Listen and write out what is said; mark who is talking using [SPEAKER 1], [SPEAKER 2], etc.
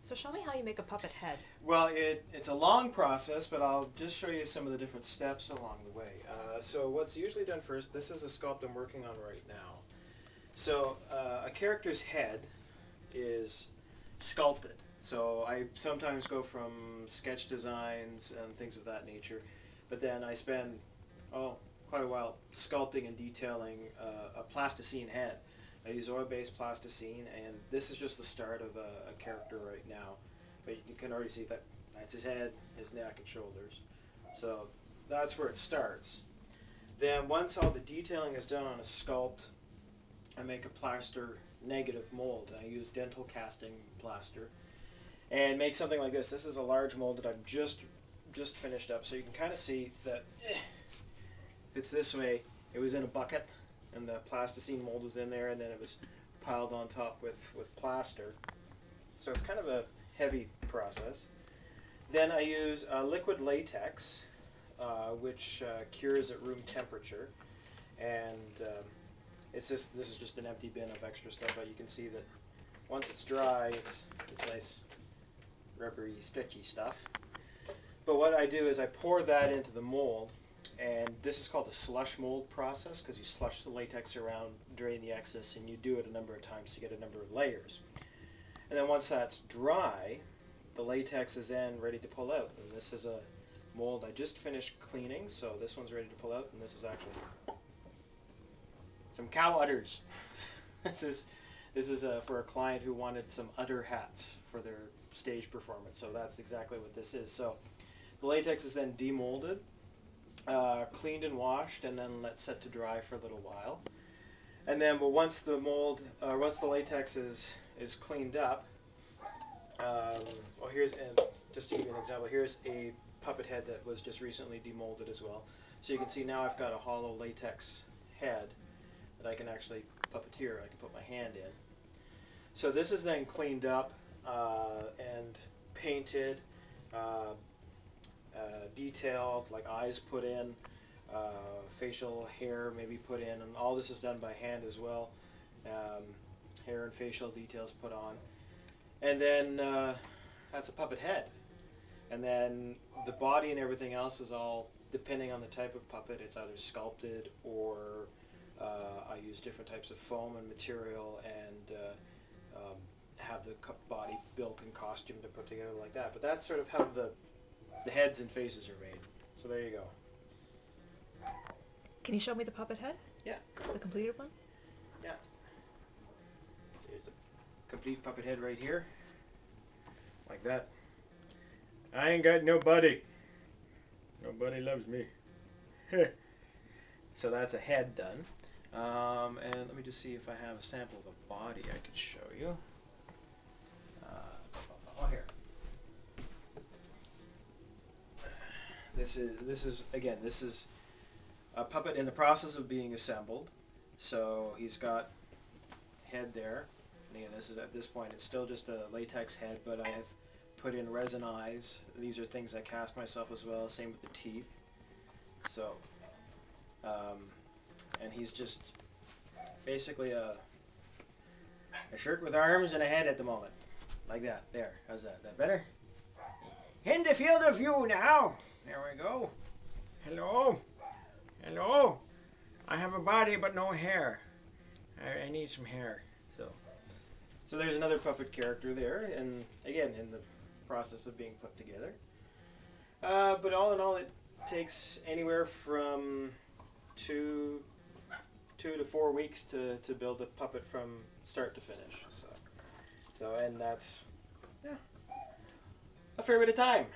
[SPEAKER 1] So show me how you make a puppet head.
[SPEAKER 2] Well, it's a long process, but I'll just show you some of the different steps along the way. So what's usually done first, this is a sculpt I'm working on right now. So a character's head is sculpted. So I sometimes go from sketch designs and things of that nature, but then I spend quite a while sculpting and detailing a plasticine head. I use oil-based plasticine, and this is just the start of a character right now. But you can already see that that's his head, his neck, and shoulders. So that's where it starts. Then once all the detailing is done on a sculpt, I make a plaster negative mold. I use dental casting plaster and make something like this. This is a large mold that I've just finished up, so you can kind of see that if it's this way, it was in a bucket, and the plasticine mold was in there, and then it was piled on top with plaster. So it's kind of a heavy process. Then I use liquid latex, which cures at room temperature, and this is just an empty bin of extra stuff, but you can see that once it's dry, it's nice rubbery, stretchy stuff. But what I do is I pour that into the mold, and this is called the slush mold process, because you slush the latex around, drain the excess, and you do it a number of times to get a number of layers. And then once that's dry, the latex is then ready to pull out. And this is a mold I just finished cleaning, so this one's ready to pull out, and this is actually some cow udders. This is for a client who wanted some udder hats for their stage performance, so that's exactly what this is. So the latex is then demolded, cleaned and washed, and then let set to dry for a little while. And then, but once the latex is cleaned up, just to give you an example, here's a puppet head that was just recently demolded as well. So you can see now I've got a hollow latex head that I can actually puppeteer. I can put my hand in. So this is then cleaned up and painted, detailed, like eyes put in, facial hair maybe put in, and all this is done by hand as well. Hair and facial details put on. And then that's a puppet head. And then the body and everything else is all, depending on the type of puppet, it's either sculpted or I use different types of foam and material and have the body built in costume to put together like that. But that's sort of how the heads and faces are made. So there you go.
[SPEAKER 1] Can you show me the puppet head?
[SPEAKER 2] Yeah.
[SPEAKER 1] The completed one?
[SPEAKER 2] Yeah. Here's the complete puppet head right here. Like that. I ain't got nobody. Nobody loves me. So that's a head done. And let me just see if I have a sample of a body I could show you. Here. This is a puppet in the process of being assembled. So he's got head there. And again, this is at this point it's still just a latex head, but I have put in resin eyes. These are things I cast myself as well. Same with the teeth. So, and he's just basically a shirt with arms and a head at the moment, like that. There, how's that? That better? In the field of view now. There we go. Hello. Hello. I have a body but no hair. I need some hair. So there's another puppet character there, and again in the process of being put together. But all in all, it takes anywhere from 2 to 4 weeks to build a puppet from start to finish. So and that's a fair bit of time.